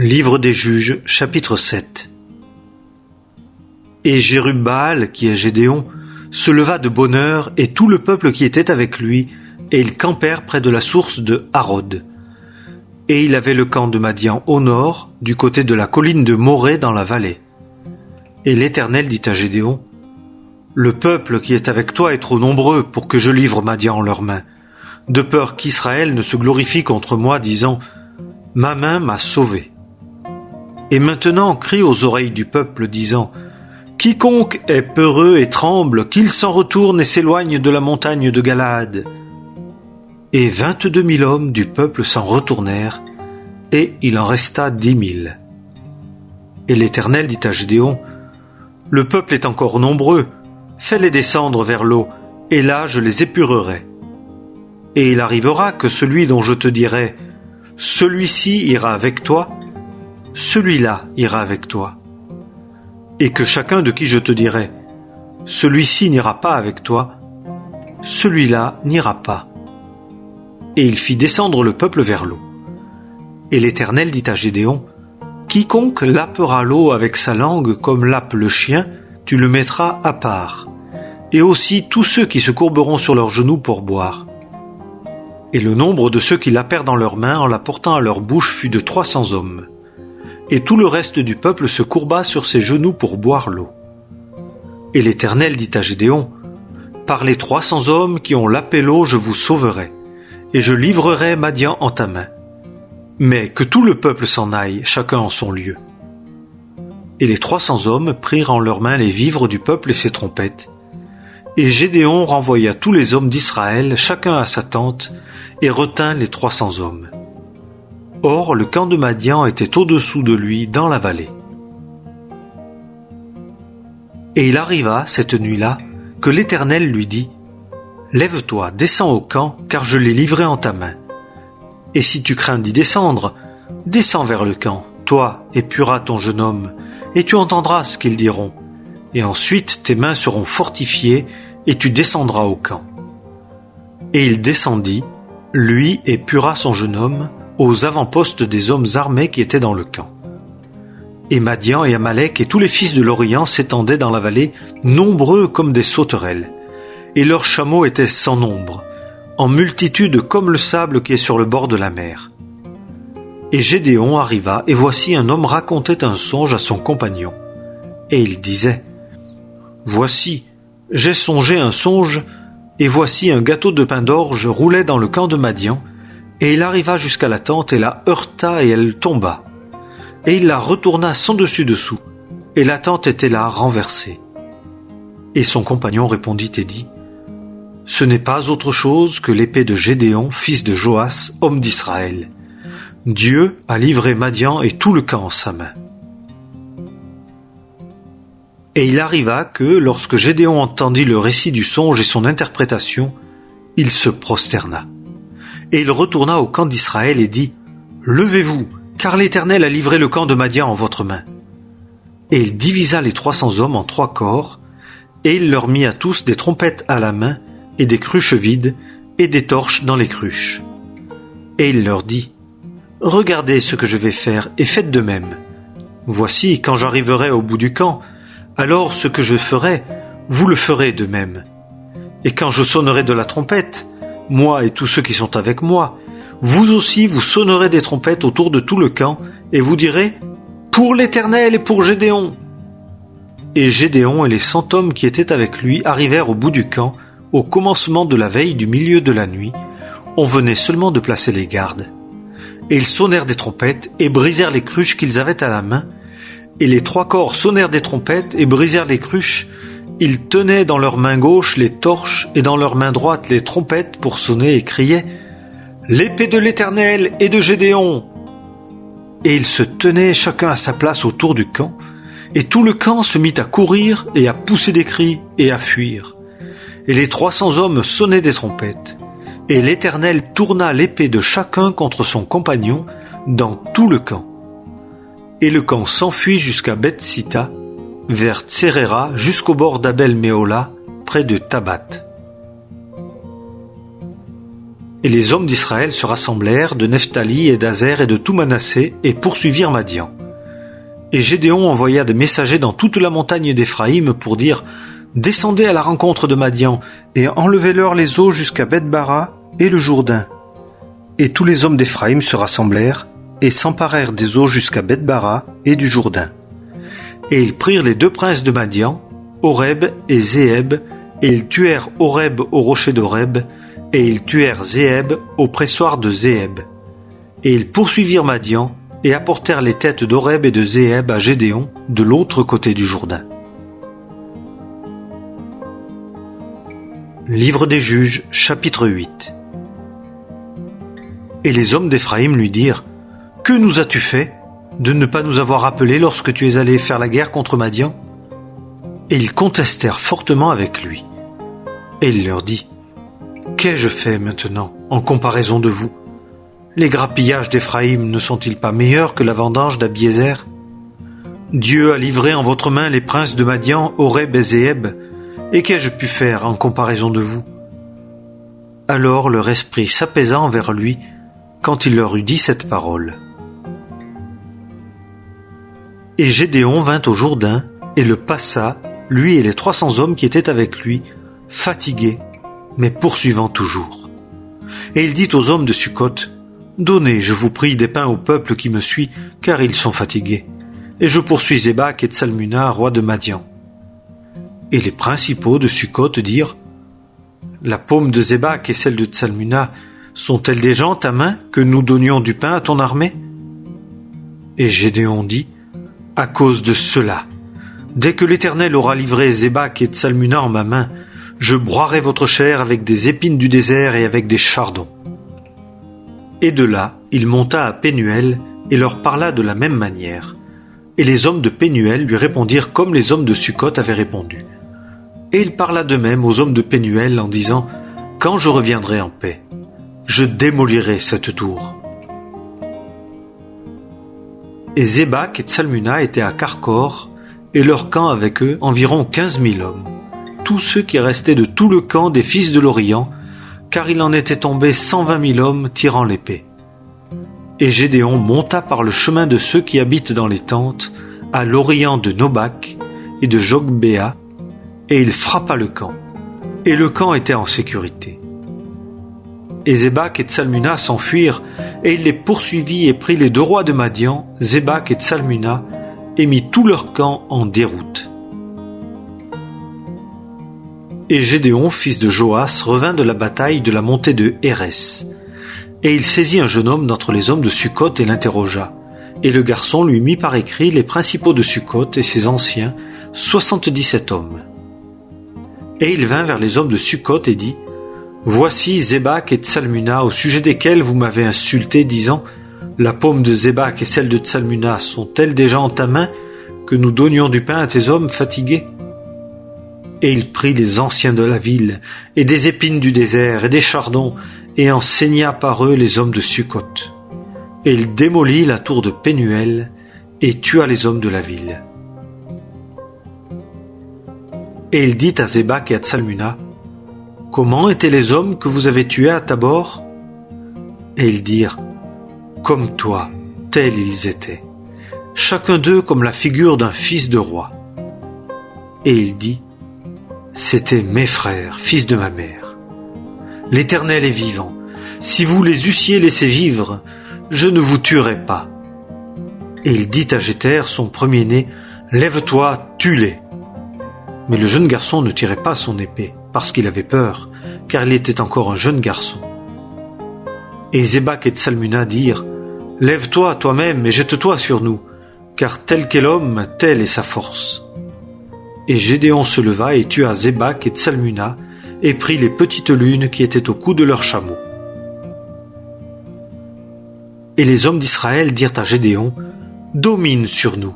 Livre des Juges, chapitre 7. Et Jérub-Baal, qui est Gédéon, se leva de bonne heure, et tout le peuple qui était avec lui, et ils campèrent près de la source de Harod. Et il avait le camp de Madian au nord, du côté de la colline de Morée dans la vallée. Et l'Éternel dit à Gédéon, « Le peuple qui est avec toi est trop nombreux pour que je livre Madian en leurs mains, de peur qu'Israël ne se glorifie contre moi, disant, « Ma main m'a sauvé. » Et maintenant crie aux oreilles du peuple, disant, « Quiconque est peureux et tremble, qu'il s'en retourne et s'éloigne de la montagne de Galaad. » Et 22 000 hommes du peuple s'en retournèrent, et il en resta 10 000. Et l'Éternel dit à Gédéon, « Le peuple est encore nombreux, fais-les descendre vers l'eau, et là je les épurerai. Et il arrivera que celui dont je te dirai, « Celui-ci ira avec toi », celui-là ira avec toi. Et que chacun de qui je te dirai, « Celui-ci n'ira pas avec toi », celui-là n'ira pas. Et il fit descendre le peuple vers l'eau. Et l'Éternel dit à Gédéon, « Quiconque lappera l'eau avec sa langue comme lappe le chien, tu le mettras à part, et aussi tous ceux qui se courberont sur leurs genoux pour boire. » Et le nombre de ceux qui lappèrent dans leurs mains en la portant à leur bouche fut de 300 hommes. Et tout le reste du peuple se courba sur ses genoux pour boire l'eau. Et l'Éternel dit à Gédéon, « Par les 300 hommes qui ont lappé l'eau, je vous sauverai, et je livrerai Madian en ta main. Mais que tout le peuple s'en aille, chacun en son lieu. » Et les 300 hommes prirent en leurs mains les vivres du peuple et ses trompettes. Et Gédéon renvoya tous les hommes d'Israël, chacun à sa tente, et retint les 300 hommes. Or, le camp de Madian était au-dessous de lui, dans la vallée. Et il arriva, cette nuit-là, que l'Éternel lui dit, « Lève-toi, descends au camp, car je l'ai livré en ta main. Et si tu crains d'y descendre, descends vers le camp, toi et Pura ton jeune homme, et tu entendras ce qu'ils diront. Et ensuite tes mains seront fortifiées, et tu descendras au camp. » Et il descendit, lui et Pura son jeune homme, aux avant-postes des hommes armés qui étaient dans le camp. Et Madian et Amalek et tous les fils de l'Orient s'étendaient dans la vallée, nombreux comme des sauterelles, et leurs chameaux étaient sans nombre, en multitude comme le sable qui est sur le bord de la mer. Et Gédéon arriva, et voici un homme racontait un songe à son compagnon. Et il disait, « Voici, j'ai songé un songe, et voici un gâteau de pain d'orge roulait dans le camp de Madian, et il arriva jusqu'à la tente et la heurta et elle tomba. Et il la retourna sans dessus-dessous, et la tente était là renversée. Et son compagnon répondit et dit, « Ce n'est pas autre chose que l'épée de Gédéon, fils de Joas, homme d'Israël. Dieu a livré Madian et tout le camp en sa main. » Et il arriva que, lorsque Gédéon entendit le récit du songe et son interprétation, il se prosterna. Et il retourna au camp d'Israël et dit, « Levez-vous, car l'Éternel a livré le camp de Madian en votre main. » Et il divisa les 300 hommes en 3 corps, et il leur mit à tous des trompettes à la main, et des cruches vides, et des torches dans les cruches. Et il leur dit, « Regardez ce que je vais faire, et faites de même. Voici, quand j'arriverai au bout du camp, alors ce que je ferai, vous le ferez de même. Et quand je sonnerai de la trompette, moi et tous ceux qui sont avec moi, vous aussi vous sonnerez des trompettes autour de tout le camp, et vous direz, « Pour l'Éternel et pour Gédéon !» Et Gédéon et les 100 hommes qui étaient avec lui arrivèrent au bout du camp, au commencement de la veille du milieu de la nuit. On venait seulement de placer les gardes. Et ils sonnèrent des trompettes, et brisèrent les cruches qu'ils avaient à la main, et les 3 corps sonnèrent des trompettes, et brisèrent les cruches. Ils tenaient dans leur main gauche les torches, et dans leur main droite les trompettes pour sonner, et criaient, « L'épée de l'Éternel et de Gédéon !» Et ils se tenaient chacun à sa place autour du camp, et tout le camp se mit à courir, et à pousser des cris, et à fuir. Et les 300 hommes sonnaient des trompettes. Et l'Éternel tourna l'épée de chacun contre son compagnon dans tout le camp. Et le camp s'enfuit jusqu'à Beth-Sita, vers Tséréra, jusqu'au bord d'Abel-Méhola, près de Tabat. Et les hommes d'Israël se rassemblèrent de Nephtali et d'Azer et de tout Manassé et poursuivirent Madian. Et Gédéon envoya des messagers dans toute la montagne d'Éphraïm pour dire « Descendez à la rencontre de Madian et enlevez-leur les eaux jusqu'à Beth-Bara et le Jourdain. » Et tous les hommes d'Éphraïm se rassemblèrent et s'emparèrent des eaux jusqu'à Beth-Bara et du Jourdain. Et ils prirent les deux princes de Madian, Oreb et Zéeb, et ils tuèrent Oreb au rocher d'Oreb, et ils tuèrent Zéeb au pressoir de Zéeb. Et ils poursuivirent Madian, et apportèrent les têtes d'Oreb et de Zéeb à Gédéon, de l'autre côté du Jourdain. Livre des Juges, chapitre 8. Et les hommes d'Éphraïm lui dirent « Que nous as-tu fait de ne pas nous avoir appelés lorsque tu es allé faire la guerre contre Madian ?» Et ils contestèrent fortement avec lui. Et il leur dit « Qu'ai-je fait maintenant en comparaison de vous? Les grappillages d'Éphraïm ne sont-ils pas meilleurs que la vendange d'Abiézer? Dieu a livré en votre main les princes de Madian, Oreb et Zéeb, et qu'ai-je pu faire en comparaison de vous ?» Alors leur esprit s'apaisa envers lui quand il leur eut dit cette parole. Et Gédéon vint au Jourdain et le passa, lui et les 300 hommes qui étaient avec lui, fatigués, mais poursuivant toujours. Et il dit aux hommes de Sukkot, « Donnez, je vous prie, des pains au peuple qui me suit, car ils sont fatigués. Et je poursuis Zébak et Tsalmuna, roi de Madian. » Et les principaux de Sukkot dirent, « La paume de Zébak et celle de Tsalmuna sont-elles des gens, ta main, que nous donnions du pain à ton armée ?» Et Gédéon dit, « À cause de cela, dès que l'Éternel aura livré Zébak et Tsalmuna en ma main, je broierai votre chair avec des épines du désert et avec des chardons. » Et de là, il monta à Pénuel et leur parla de la même manière. Et les hommes de Pénuel lui répondirent comme les hommes de Sukkot avaient répondu. Et il parla de même aux hommes de Pénuel en disant « Quand je reviendrai en paix, je démolirai cette tour. » Et Zébak et Tsalmuna étaient à Karkor, et leur camp avec eux environ 15 000 hommes, tous ceux qui restaient de tout le camp des fils de l'Orient, car il en était tombé 120 000 hommes tirant l'épée. Et Gédéon monta par le chemin de ceux qui habitent dans les tentes, à l'orient de Nobak et de Jogbéa, et il frappa le camp, et le camp était en sécurité. Et Zébak et Tsalmuna s'enfuirent, et il les poursuivit et prit les deux rois de Madian, Zébak et Tsalmuna, et mit tout leur camp en déroute. Et Gédéon, fils de Joas, revint de la bataille de la montée de Hérès. Et il saisit un jeune homme d'entre les hommes de Sukkot et l'interrogea. Et le garçon lui mit par écrit les principaux de Sukkot et ses anciens, 77 hommes. Et il vint vers les hommes de Sukkot et dit, « Voici Zébak et Tsalmuna, au sujet desquels vous m'avez insulté, disant, « La paume de Zébak et celle de Tsalmuna sont-elles déjà en ta main, que nous donnions du pain à tes hommes fatigués ?» Et il prit les anciens de la ville, et des épines du désert, et des chardons, et enseigna par eux les hommes de Sukkot. Et il démolit la tour de Pénuel, et tua les hommes de la ville. Et il dit à Zébak et à Tsalmuna, « Comment étaient les hommes que vous avez tués à Tabor ?» Et ils dirent, « Comme toi, tels ils étaient, chacun d'eux comme la figure d'un fils de roi. » Et il dit, « C'étaient mes frères, fils de ma mère. L'Éternel est vivant. Si vous les eussiez laissés vivre, je ne vous tuerais pas. » Et il dit à Jéter, son premier-né, « Lève-toi, tue-les. » Mais le jeune garçon ne tirait pas son épée, parce qu'il avait peur, car il était encore un jeune garçon. Et Zébak et Tsalmuna dirent, « Lève-toi toi-même et jette-toi sur nous, car tel qu'est l'homme, telle est sa force. » Et Gédéon se leva et tua Zébak et Tsalmuna, et prit les petites lunes qui étaient au cou de leurs chameaux. Et les hommes d'Israël dirent à Gédéon, « Domine sur nous,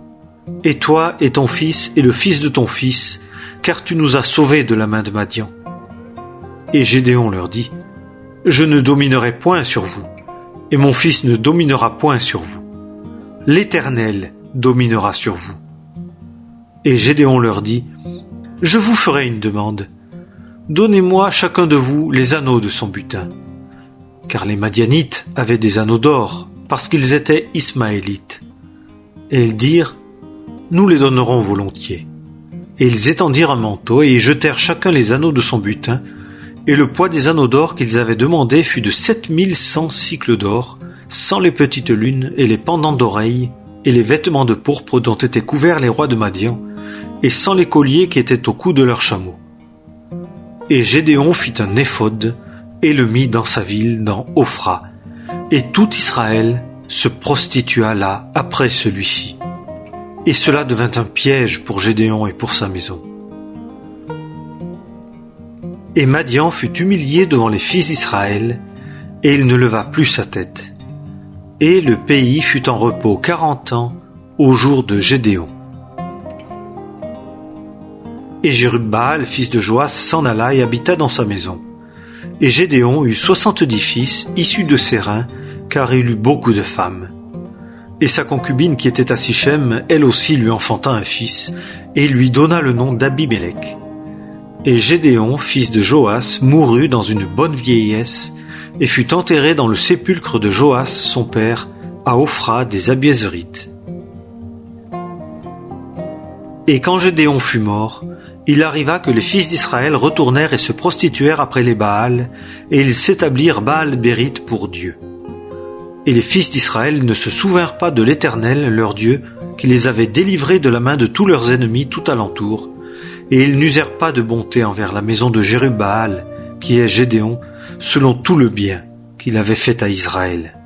et toi et ton fils et le fils de ton fils, car tu nous as sauvés de la main de Madian. » Et Gédéon leur dit, « Je ne dominerai point sur vous, et mon fils ne dominera point sur vous. L'Éternel dominera sur vous. » Et Gédéon leur dit, « Je vous ferai une demande. Donnez-moi chacun de vous les anneaux de son butin. » car les Madianites avaient des anneaux d'or, parce qu'ils étaient ismaélites. Et ils dirent, nous les donnerons volontiers. Et ils étendirent un manteau et y jetèrent chacun les anneaux de son butin, et le poids des anneaux d'or qu'ils avaient demandé fut de 7100 cycles d'or, sans les petites lunes et les pendants d'oreilles, et les vêtements de pourpre dont étaient couverts les rois de Madian, et sans les colliers qui étaient au cou de leurs chameaux. Et Gédéon fit un éphod, et le mit dans sa ville, dans Ophra, et tout Israël se prostitua là après celui-ci. Et cela devint un piège pour Gédéon et pour sa maison. Et Madian fut humilié devant les fils d'Israël, et il ne leva plus sa tête. Et le pays fut en repos 40 ans au jour de Gédéon. Et Jérub-Baal, fils de Joas, s'en alla et habita dans sa maison. Et Gédéon eut 70 fils issus de ses reins, car il eut beaucoup de femmes. Et sa concubine qui était à Sichem, elle aussi lui enfanta un fils, et lui donna le nom d'Abimélec. Et Gédéon, fils de Joas, mourut dans une bonne vieillesse, et fut enterré dans le sépulcre de Joas, son père, à Ophra des Abiézerites. Et quand Gédéon fut mort, il arriva que les fils d'Israël retournèrent et se prostituèrent après les Baals, et ils s'établirent Baal-Bérite pour Dieu. Et les fils d'Israël ne se souvinrent pas de l'Éternel, leur Dieu, qui les avait délivrés de la main de tous leurs ennemis tout alentour, et ils n'usèrent pas de bonté envers la maison de Jérub-Baal, qui est Gédéon, selon tout le bien qu'il avait fait à Israël.